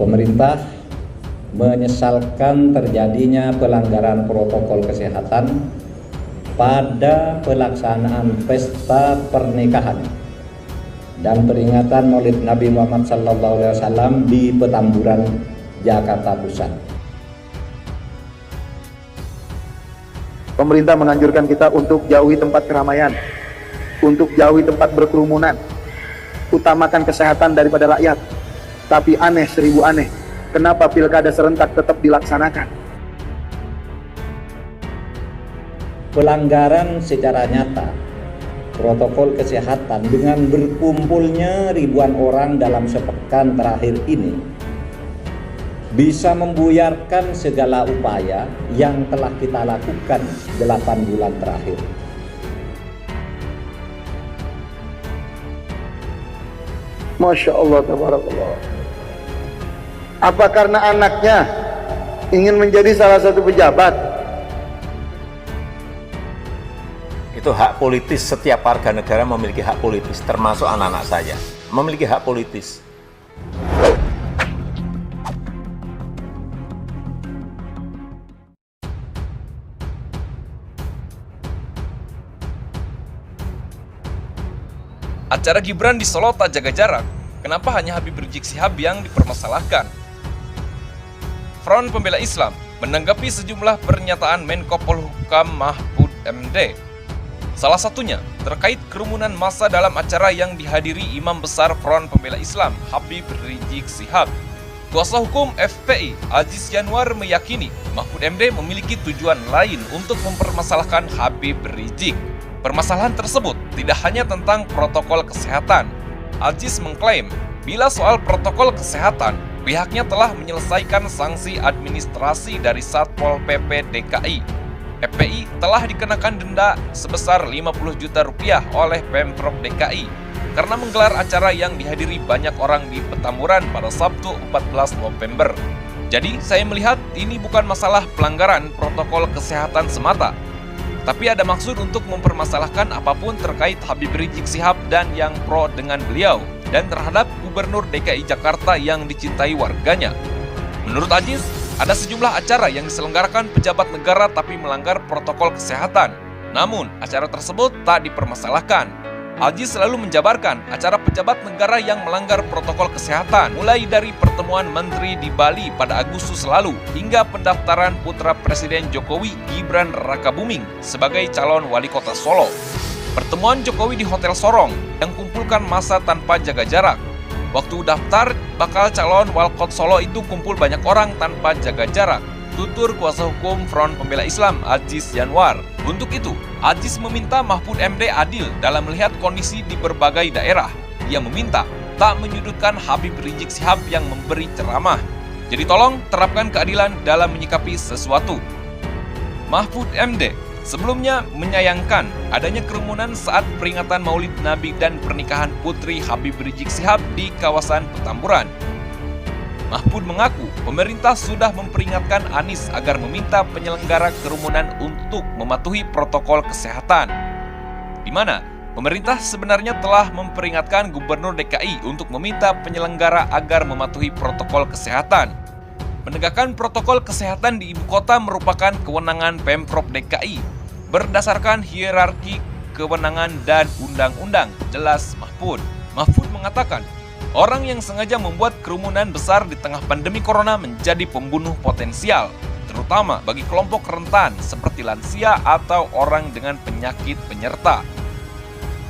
Pemerintah menyesalkan terjadinya pelanggaran protokol kesehatan pada pelaksanaan pesta pernikahan dan peringatan Maulid Nabi Muhammad SAW di Petamburan, Jakarta Pusat. Pemerintah menganjurkan kita untuk jauhi tempat keramaian, untuk jauhi tempat berkerumunan, utamakan kesehatan daripada rakyat. Tapi aneh seribu aneh, kenapa pilkada serentak tetap dilaksanakan? Pelanggaran secara nyata protokol kesehatan dengan berkumpulnya ribuan orang dalam sepekan terakhir ini bisa membuyarkan segala upaya yang telah kita lakukan 8 bulan terakhir. Masya Allah, tabarakallah. Apa karena anaknya ingin menjadi salah satu pejabat? Itu hak politis, setiap warga negara memiliki hak politis, termasuk anak-anak saya, memiliki hak politis. Acara Gibran di Solo tak jaga jarak. Kenapa hanya Habib Rizik Syihab yang dipermasalahkan? Front Pembela Islam menanggapi sejumlah pernyataan Menko Polhukam Mahfud MD. Salah satunya terkait kerumunan massa dalam acara yang dihadiri Imam Besar Front Pembela Islam Habib Rizik Syihab. Kuasa hukum FPI Aziz Yanwar meyakini Mahfud MD memiliki tujuan lain untuk mempermasalahkan Habib Rizik. Permasalahan tersebut tidak hanya tentang protokol kesehatan. Aziz mengklaim bila soal protokol kesehatan, pihaknya telah menyelesaikan sanksi administrasi dari Satpol PP DKI. FPI telah dikenakan denda sebesar 50 juta rupiah oleh Pemprov DKI karena menggelar acara yang dihadiri banyak orang di Petamburan pada Sabtu 14 November. Jadi saya melihat ini bukan masalah pelanggaran protokol kesehatan semata, tapi ada maksud untuk mempermasalahkan apapun terkait Habib Rizik Syihab dan yang pro dengan beliau dan terhadap Gubernur DKI Jakarta yang dicintai warganya. Menurut Aziz, ada sejumlah acara yang diselenggarakan pejabat negara tapi melanggar protokol kesehatan. Namun, acara tersebut tak dipermasalahkan. Aziz selalu menjabarkan acara pejabat negara yang melanggar protokol kesehatan, mulai dari pertemuan menteri di Bali pada Agustus lalu hingga pendaftaran putra Presiden Jokowi Gibran Rakabuming sebagai calon wali kota Solo. Pertemuan Jokowi di Hotel Sorong yang kumpulkan massa tanpa jaga jarak. Waktu daftar bakal calon Walkot Solo itu kumpul banyak orang tanpa jaga jarak, tutur kuasa hukum Front Pembela Islam Aziz Yanwar. Untuk itu, Aziz meminta Mahfud MD adil dalam melihat kondisi di berbagai daerah. Dia meminta tak menyudutkan Habib Rizik Syihab yang memberi ceramah. Jadi tolong terapkan keadilan dalam menyikapi sesuatu. Mahfud MD sebelumnya menyayangkan adanya kerumunan saat peringatan Maulid Nabi dan pernikahan putri Habib Rizik Syihab di kawasan Petamburan. Mahfud mengaku pemerintah sudah memperingatkan Anies agar meminta penyelenggara kerumunan untuk mematuhi protokol kesehatan, di mana pemerintah sebenarnya telah memperingatkan Gubernur DKI untuk meminta penyelenggara agar mematuhi protokol kesehatan. Menegakkan protokol kesehatan di ibu kota merupakan kewenangan Pemprov DKI berdasarkan hierarki kewenangan dan undang-undang, jelas Mahfud. Mahfud mengatakan, orang yang sengaja membuat kerumunan besar di tengah pandemi corona menjadi pembunuh potensial, terutama bagi kelompok rentan seperti lansia atau orang dengan penyakit penyerta.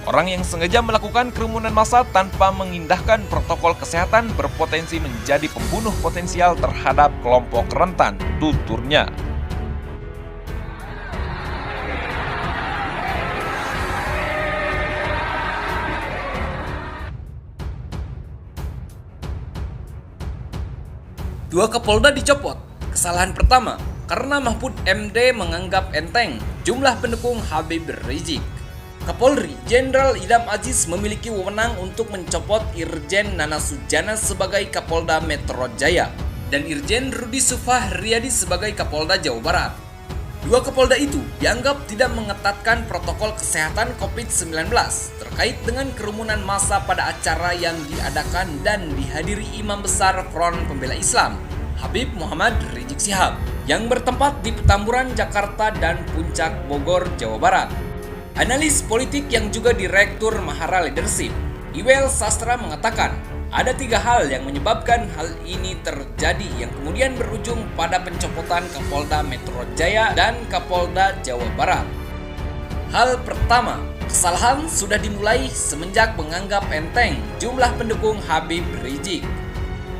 Orang yang sengaja melakukan kerumunan massa tanpa mengindahkan protokol kesehatan berpotensi menjadi pembunuh potensial terhadap kelompok rentan, tuturnya. Dua Kapolda dicopot. Kesalahan pertama, karena Mahfud MD menganggap enteng jumlah pendukung Habib Rizik. Kapolri Jenderal Idam Aziz memiliki wewenang untuk mencopot Irjen Nana Sujana sebagai Kapolda Metro Jaya dan Irjen Rudi Sufah Riyadi sebagai Kapolda Jawa Barat. Dua Kapolda itu dianggap tidak mengetatkan protokol kesehatan COVID-19 terkait dengan kerumunan massa pada acara yang diadakan dan dihadiri Imam Besar Front Pembela Islam, Habib Muhammad Rizik Syihab, yang bertempat di Petamburan, Jakarta dan Puncak Bogor, Jawa Barat. Analis politik yang juga Direktur Mahara Leadership, Iwel Sastra mengatakan, ada 3 hal yang menyebabkan hal ini terjadi yang kemudian berujung pada pencopotan Kapolda Metro Jaya dan Kapolda Jawa Barat. Hal pertama, kesalahan sudah dimulai semenjak menganggap enteng jumlah pendukung Habib Rizik.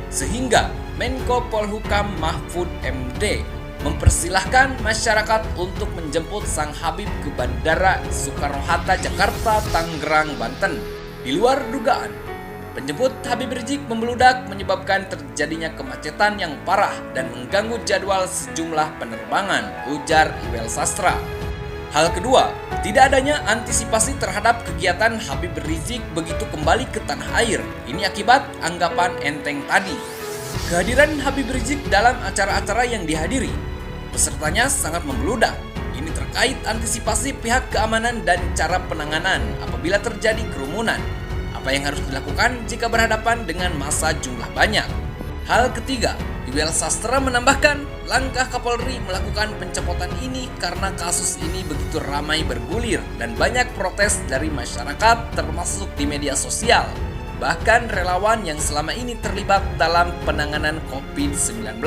Sehingga Menko Polhukam Mahfud MD mempersilahkan masyarakat untuk menjemput sang Habib ke Bandara Soekarno-Hatta, Jakarta, Tangerang, Banten. Di luar dugaan, penjemput Habib Rizik membeludak menyebabkan terjadinya kemacetan yang parah dan mengganggu jadwal sejumlah penerbangan, ujar Iwel Sastra. Hal kedua, tidak adanya antisipasi terhadap kegiatan Habib Rizik begitu kembali ke tanah air. Ini akibat anggapan enteng tadi. Kehadiran Habib Rizik dalam acara-acara yang dihadiri, pesertanya sangat membeludak. Ini terkait antisipasi pihak keamanan dan cara penanganan apabila terjadi kerumunan. Apa yang harus dilakukan jika berhadapan dengan massa jumlah banyak? Hal ketiga, Iwel Sastra menambahkan, langkah Kapolri melakukan pencopotan ini karena kasus ini begitu ramai bergulir dan banyak protes dari masyarakat termasuk di media sosial. Bahkan relawan yang selama ini terlibat dalam penanganan COVID-19.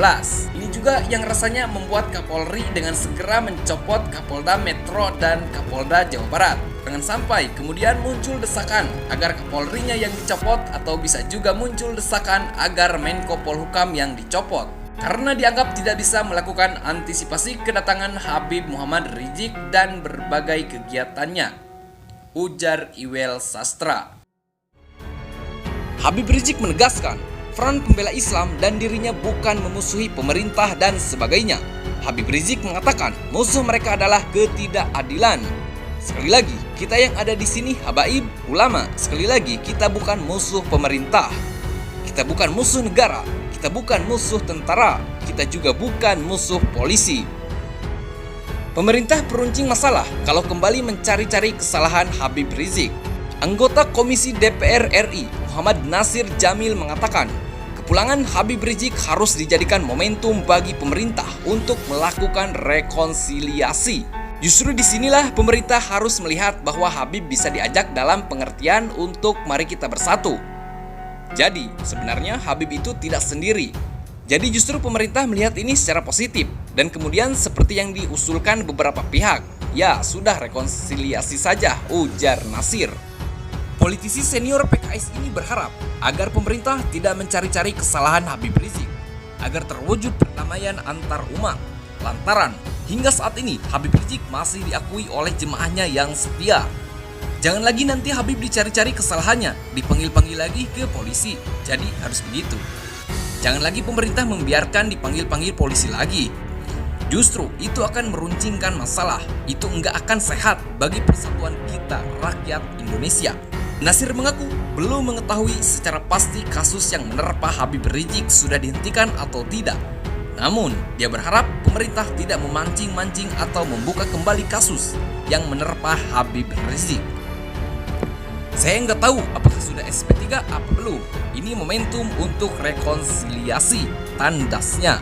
Ini juga yang rasanya membuat Kapolri dengan segera mencopot Kapolda Metro dan Kapolda Jawa Barat. Jangan sampai kemudian muncul desakan agar Kapolrinya yang dicopot atau bisa juga muncul desakan agar Menko Polhukam yang dicopot. Karena dianggap tidak bisa melakukan antisipasi kedatangan Habib Muhammad Rizik dan berbagai kegiatannya, ujar Iwel Sastra. Habib Rizik menegaskan, Front Pembela Islam dan dirinya bukan memusuhi pemerintah dan sebagainya. Habib Rizik mengatakan musuh mereka adalah ketidakadilan. Sekali lagi, kita yang ada di sini habaib, ulama, sekali lagi kita bukan musuh pemerintah. Kita bukan musuh negara, kita bukan musuh tentara, kita juga bukan musuh polisi. Pemerintah peruncing masalah kalau kembali mencari-cari kesalahan Habib Rizik. Anggota Komisi DPR RI Muhammad Nasir Jamil mengatakan, kepulangan Habib Rizik harus dijadikan momentum bagi pemerintah untuk melakukan rekonsiliasi. Justru disinilah pemerintah harus melihat bahwa Habib bisa diajak dalam pengertian untuk mari kita bersatu. Jadi sebenarnya Habib itu tidak sendiri. Jadi justru pemerintah melihat ini secara positif dan kemudian seperti yang diusulkan beberapa pihak, ya sudah rekonsiliasi saja, ujar Nasir. Politisi senior PKS ini berharap agar pemerintah tidak mencari-cari kesalahan Habib Rizik, agar terwujud perdamaian antar umat. Lantaran hingga saat ini Habib Rizik masih diakui oleh jemaahnya yang setia. Jangan lagi nanti Habib dicari-cari kesalahannya, dipanggil-panggil lagi ke polisi. Jadi harus begitu. Jangan lagi pemerintah membiarkan dipanggil-panggil polisi lagi. Justru itu akan meruncingkan masalah. Itu enggak akan sehat bagi persatuan kita, rakyat Indonesia. Nasir mengaku belum mengetahui secara pasti kasus yang menerpa Habib Rizik sudah dihentikan atau tidak. Namun, dia berharap pemerintah tidak memancing-mancing atau membuka kembali kasus yang menerpa Habib Rizik. Saya nggak tahu apakah sudah SP3 apa belum. Ini momentum untuk rekonsiliasi, tandasnya.